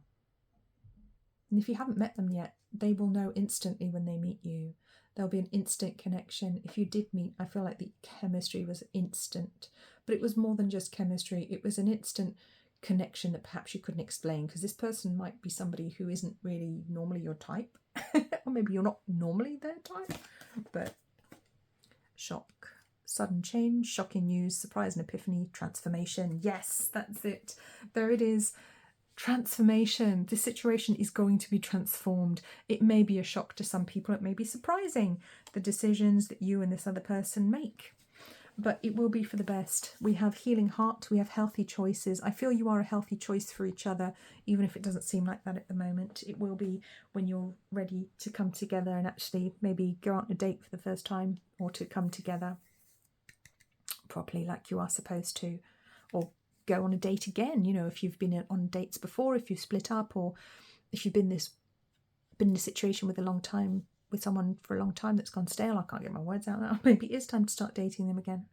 And if you haven't met them yet, they will know instantly when they meet you. There'll be an instant connection. If you did meet, I feel like the chemistry was instant. But it was more than just chemistry. It was an instant connection that perhaps you couldn't explain, because this person might be somebody who isn't really normally your type. Or maybe you're not normally their type. But shock, sudden change, shocking news, surprise and epiphany, transformation. Yes, that's it. There it is. Transformation. This situation is going to be transformed. It may be a shock to some people. It may be surprising, the decisions that you and this other person make. But it will be for the best. We have healing heart. We have healthy choices. I feel you are a healthy choice for each other, even if it doesn't seem like that at the moment. It will be when you're ready to come together and actually maybe go out on a date for the first time, or to come together properly like you are supposed to, or go on a date again. You know, if you've been on dates before, if you've split up, or if you've been in a situation with someone for a long time that's gone stale. I can't get my words out now. Maybe it is time to start dating them again.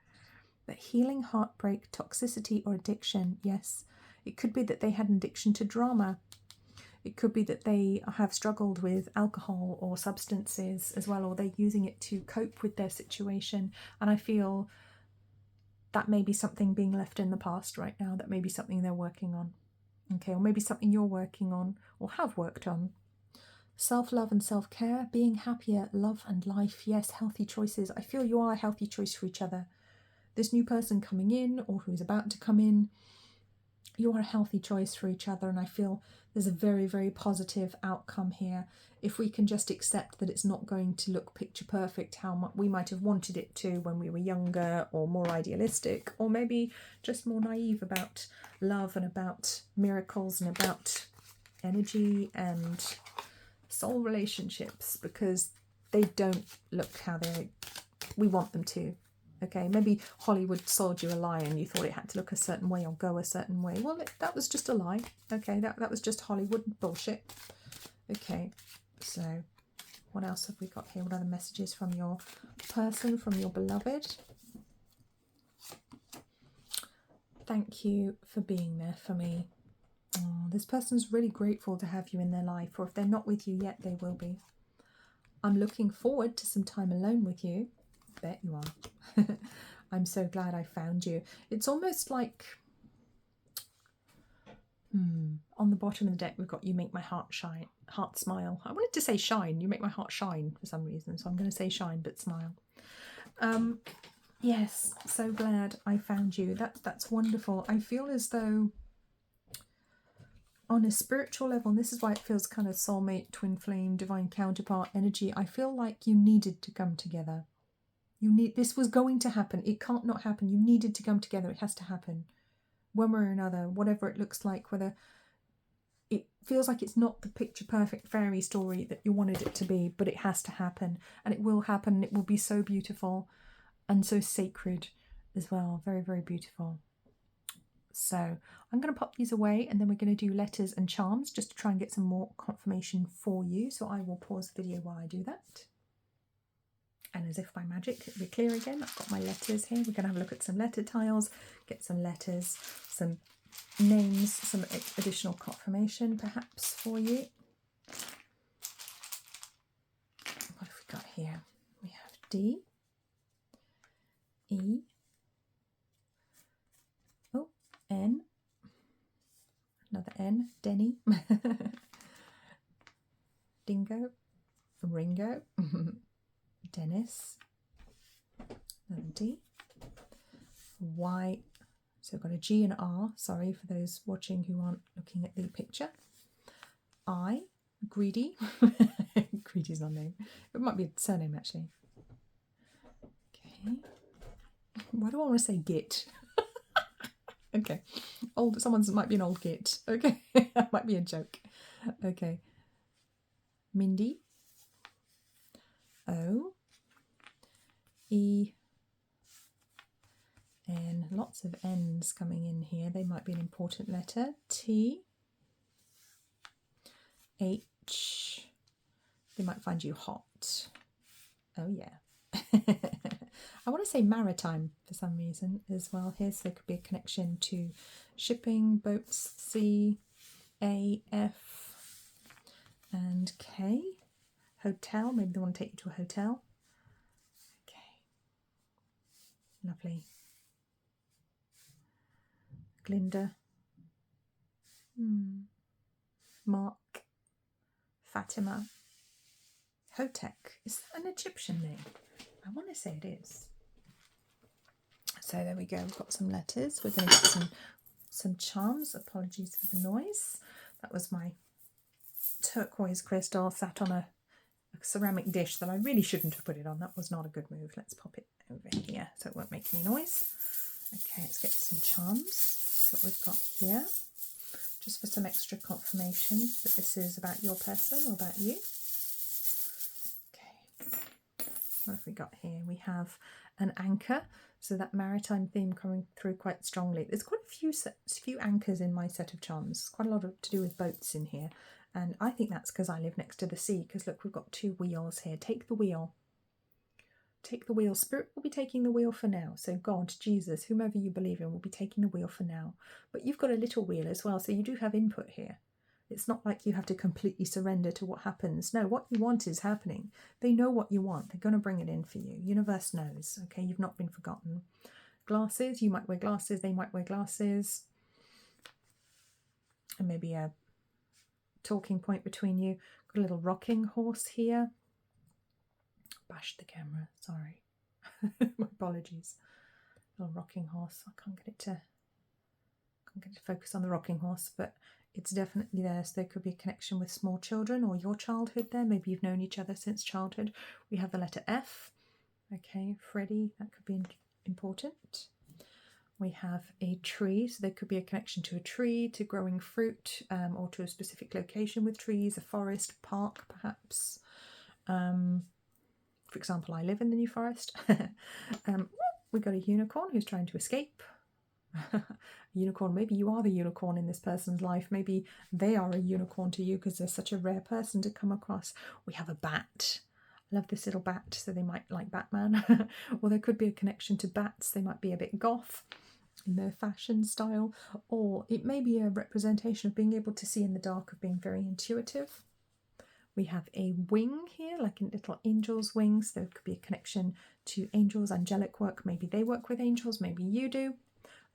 But healing, heartbreak, toxicity or addiction. Yes, it could be that they had an addiction to drama. It could be that they have struggled with alcohol or substances as well, or they're using it to cope with their situation. And I feel that may be something being left in the past right now. That may be something they're working on. Okay, or maybe something you're working on or have worked on. Self-love and self-care, being happier, love and life. Yes, healthy choices. I feel you are a healthy choice for each other. This new person coming in, or who's about to come in, you are a healthy choice for each other. And I feel there's a very, very positive outcome here. If we can just accept that it's not going to look picture perfect how we might have wanted it to when we were younger, or more idealistic, or maybe just more naive about love and about miracles and about energy and soul relationships, because they don't look how we want them to. Okay, maybe Hollywood sold you a lie and you thought it had to look a certain way or go a certain way. Well, that was just a lie. Okay, that was just Hollywood bullshit. Okay, so what else have we got here? What other messages from your person, from your beloved? Thank you for being there for me. Oh, this person's really grateful to have you in their life, or if they're not with you yet, they will be. I'm looking forward to some time alone with you. Bet you are. I'm so glad I found you. It's almost like, on the bottom of the deck, we've got you make my heart smile. I wanted to say shine. You make my heart shine for some reason, so I'm going to say shine, but smile. Yes, so glad I found you. That's wonderful. I feel as though on a spiritual level, and this is why it feels kind of soulmate, twin flame, divine counterpart energy, I feel like you needed to come together. This was going to happen. It can't not happen. You needed to come together. It has to happen. One way or another, whatever it looks like, whether it feels like it's not the picture perfect fairy story that you wanted it to be, but it has to happen. And it will happen. And it will be so beautiful and so sacred as well. Very, very beautiful. So I'm going to pop these away, and then we're going to do letters and charms just to try and get some more confirmation for you. So I will pause the video while I do that. And as if by magic, it'll be clear again. I've got my letters here. We're going to have a look at some letter tiles, get some letters, some names, some additional confirmation perhaps for you. What have we got here? We have D, E, oh, N, another N, Denny, Dingo, Ringo, Dennis, another D, Y, so I've got a G and R, sorry for those watching who aren't looking at the picture, I, Greedy, Greedy's not a name, it might be a surname actually, okay, why do I want to say Git? Okay, someone's might be an old Git, okay, that might be a joke, okay, Mindy, O, E, and lots of N's coming in here. They might be an important letter. T, H, they might find you hot. Oh yeah. I want to say maritime for some reason as well here, so there could be a connection to shipping, boats, C, A, F, and K. Hotel, maybe they want to take you to a hotel. Okay, lovely. Glinda, Mark, Fatima, Hotek. Is that an Egyptian name? I want to say it is. So there we go, we've got some letters. We're going to get some charms. Apologies for the noise. That was my turquoise crystal sat on a ceramic dish that I really shouldn't have put it on. That was not a good move. Let's pop it over here so it won't make any noise. Okay, let's get some charms. So what we've got here, just for some extra confirmation that this is about your person or about you. Okay, what have we got here? We have an anchor, so that maritime theme coming through quite strongly. There's quite a few anchors in my set of charms. Quite a lot to do with boats in here, and I think that's because I live next to the sea, because look, we've got two wheels here. Take the wheel. Take the wheel. Spirit will be taking the wheel for now. So God, Jesus, whomever you believe in will be taking the wheel for now. But you've got a little wheel as well, so you do have input here. It's not like you have to completely surrender to what happens. No, what you want is happening. They know what you want. They're going to bring it in for you. Universe knows. Okay, you've not been forgotten. Glasses. You might wear glasses. They might wear glasses. And maybe a talking point between you. Got a little rocking horse here. Bashed the camera, sorry. My apologies. Little rocking horse. I can't get it to focus on the rocking horse, but it's definitely there. So there could be a connection with small children or your childhood there. Maybe you've known each other since childhood. We have the letter F. Okay, Freddie, that could be important. We have a tree, so there could be a connection to a tree, to growing fruit, or to a specific location with trees, a forest, park perhaps. For example, I live in the New Forest. We got a unicorn who's trying to escape. Unicorn, maybe you are the unicorn in this person's life. Maybe they are a unicorn to you because they're such a rare person to come across. We have a bat. I love this little bat, so they might like Batman. Or there could be a connection to bats. They might be a bit goth in their fashion style. Or it may be a representation of being able to see in the dark, of being very intuitive. We have a wing here, like a little angel's wings. There could be a connection to angels, angelic work. Maybe they work with angels, maybe you do.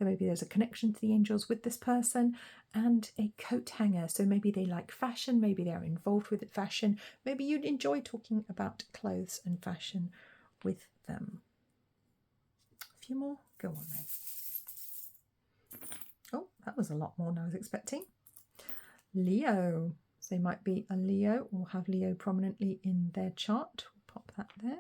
Or maybe there's a connection to the angels with this person. And a coat hanger. So maybe they like fashion, maybe they're involved with fashion. Maybe you'd enjoy talking about clothes and fashion with them. A few more? Go on then. Oh, that was a lot more than I was expecting. Leo. So they might be a Leo or have Leo prominently in their chart. We'll pop that there.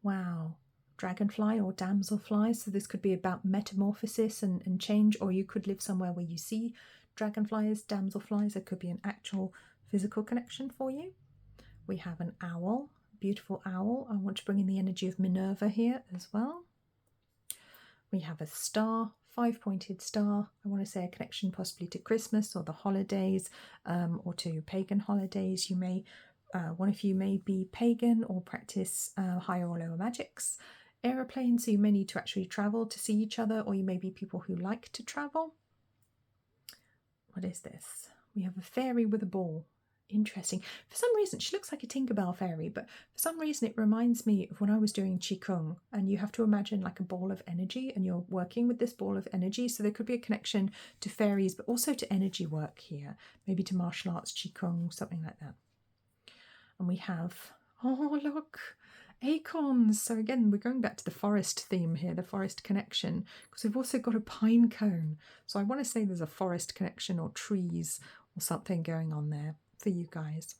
Wow. Dragonfly or damselfly. So this could be about metamorphosis and change, or you could live somewhere where you see dragonflies, damselflies. It could be an actual physical connection for you. We have an owl, beautiful owl. I want to bring in the energy of Minerva here as well. We have a star, 5-pointed star. I want to say a connection possibly to Christmas or the holidays, or to pagan holidays. You may, one of you may be pagan or practice higher or lower magics. Aeroplane, so you may need to actually travel to see each other, or you may be people who like to travel. What is this? We have a fairy with a ball. Interesting. For some reason, she looks like a Tinkerbell fairy, but for some reason it reminds me of when I was doing Qigong, and you have to imagine like a ball of energy, and you're working with this ball of energy. So there could be a connection to fairies, but also to energy work here, maybe to martial arts, Qigong, something like that. And we have, oh look, acorns. So again, we're going back to the forest theme here, the forest connection, because we've also got a pine cone. So I want to say there's a forest connection or trees or something going on there for you guys.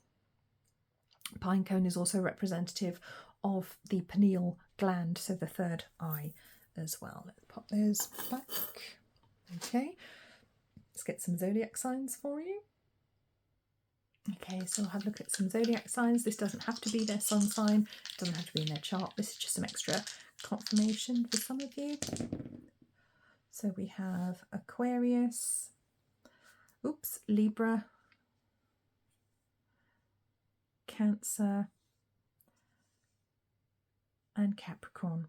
Pine cone is also representative of the pineal gland, so the third eye as well. Let's pop those back. Okay, let's get some zodiac signs for you. Okay, so we'll have a look at some zodiac signs. This doesn't have to be their sun sign, it doesn't have to be in their chart. This is just some extra confirmation for some of you. So we have Aquarius, Libra, Cancer, and Capricorn.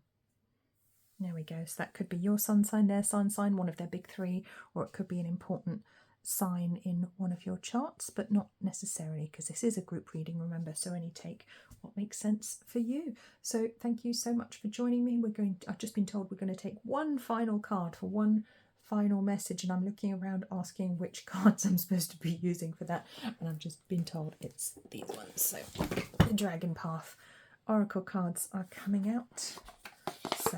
There we go. So that could be your sun sign, their sun sign, one of their big three, or it could be an important sign in one of your charts, but not necessarily, because this is a group reading, remember, so only take what makes sense for you. So thank you so much for joining me. I've just been told we're going to take one final card for one final message, and I'm looking around asking which cards I'm supposed to be using for that, and I've just been told it's these ones. So the Dragon Path Oracle cards are coming out. So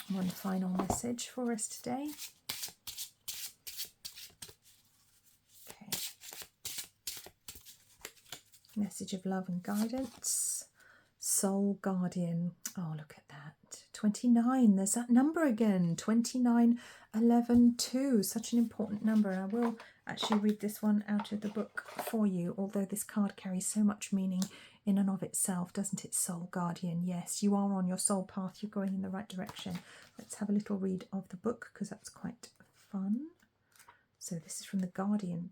one final message for us today. Okay. Message of love and guidance. Soul Guardian. Oh, look at that. 29. There's that number again. 29, 11, 2. Such an important number. And I will actually read this one out of the book for you, although this card carries so much meaning in and of itself, doesn't it? Soul Guardian. Yes, you are on your soul path. You're going in the right direction. Let's have a little read of the book, because that's quite fun. So this is from the Guardian,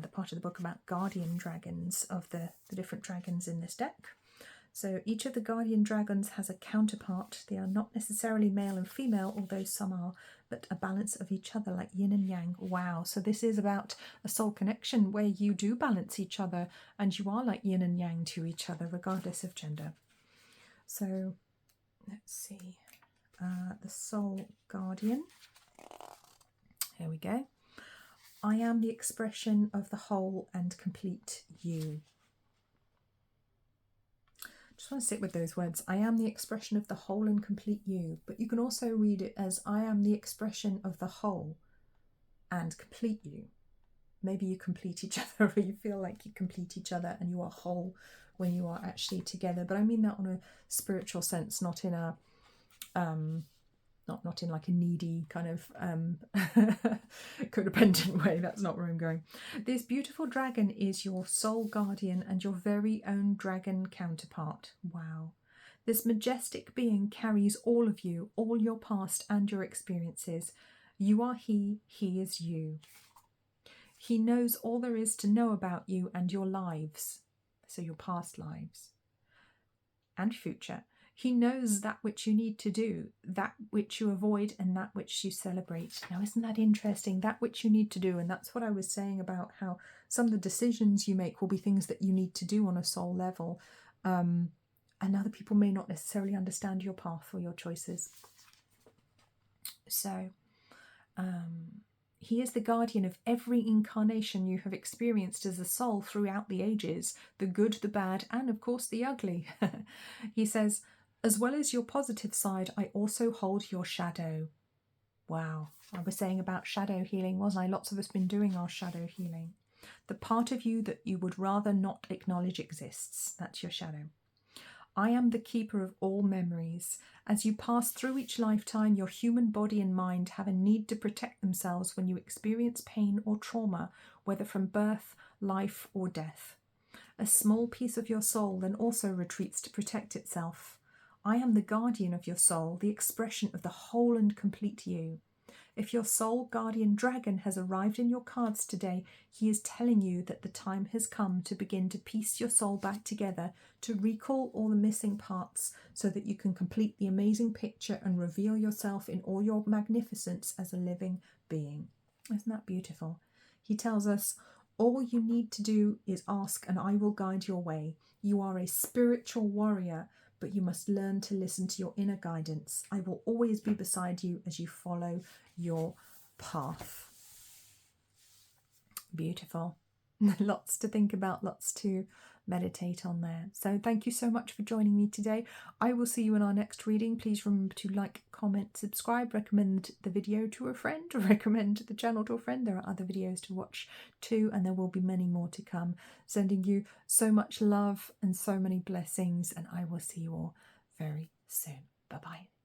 the part of the book about guardian dragons, of the different dragons in this deck. So each of the guardian dragons has a counterpart. They are not necessarily male and female, although some are, but a balance of each other, like yin and yang. Wow. So this is about a soul connection where you do balance each other and you are like yin and yang to each other, regardless of gender. So let's see. The Soul Guardian. Here we go. I am the expression of the whole and complete you. Just want to sit with those words. I am the expression of the whole and complete you. But you can also read it as I am the expression of the whole and complete you. Maybe you complete each other, or you feel like you complete each other and you are whole when you are actually together. But I mean that on a spiritual sense, not in a not in like a needy kind of codependent way. That's not where I'm going. This beautiful dragon is your soul guardian and your very own dragon counterpart. Wow. This majestic being carries all of you, all your past and your experiences. You are he is you. He knows all there is to know about you and your lives, so your past lives and future. He knows that which you need to do, that which you avoid, and that which you celebrate. Now, isn't that interesting? That which you need to do. And that's what I was saying about how some of the decisions you make will be things that you need to do on a soul level. And other people may not necessarily understand your path or your choices. So, he is the guardian of every incarnation you have experienced as a soul throughout the ages, the good, the bad, and of course the ugly. He says, as well as your positive side, I also hold your shadow. Wow. I was saying about shadow healing, wasn't I? Lots of us been doing our shadow healing. The part of you that you would rather not acknowledge exists. That's your shadow. I am the keeper of all memories. As you pass through each lifetime, your human body and mind have a need to protect themselves when you experience pain or trauma, whether from birth, life, or death. A small piece of your soul then also retreats to protect itself. I am the guardian of your soul, the expression of the whole and complete you. If your soul guardian dragon has arrived in your cards today, he is telling you that the time has come to begin to piece your soul back together, to recall all the missing parts so that you can complete the amazing picture and reveal yourself in all your magnificence as a living being. Isn't that beautiful? He tells us, all you need to do is ask and I will guide your way. You are a spiritual warrior, but you must learn to listen to your inner guidance. I will always be beside you as you follow your path. Beautiful. Lots to think about, lots to meditate on there. So thank you so much for joining me today. I will see you in our next reading. Please remember to like, comment, subscribe, recommend the video to a friend, recommend the channel to a friend. There are other videos to watch too, and there will be many more to come. Sending you so much love and so many blessings, and I will see you all very soon. Bye-bye.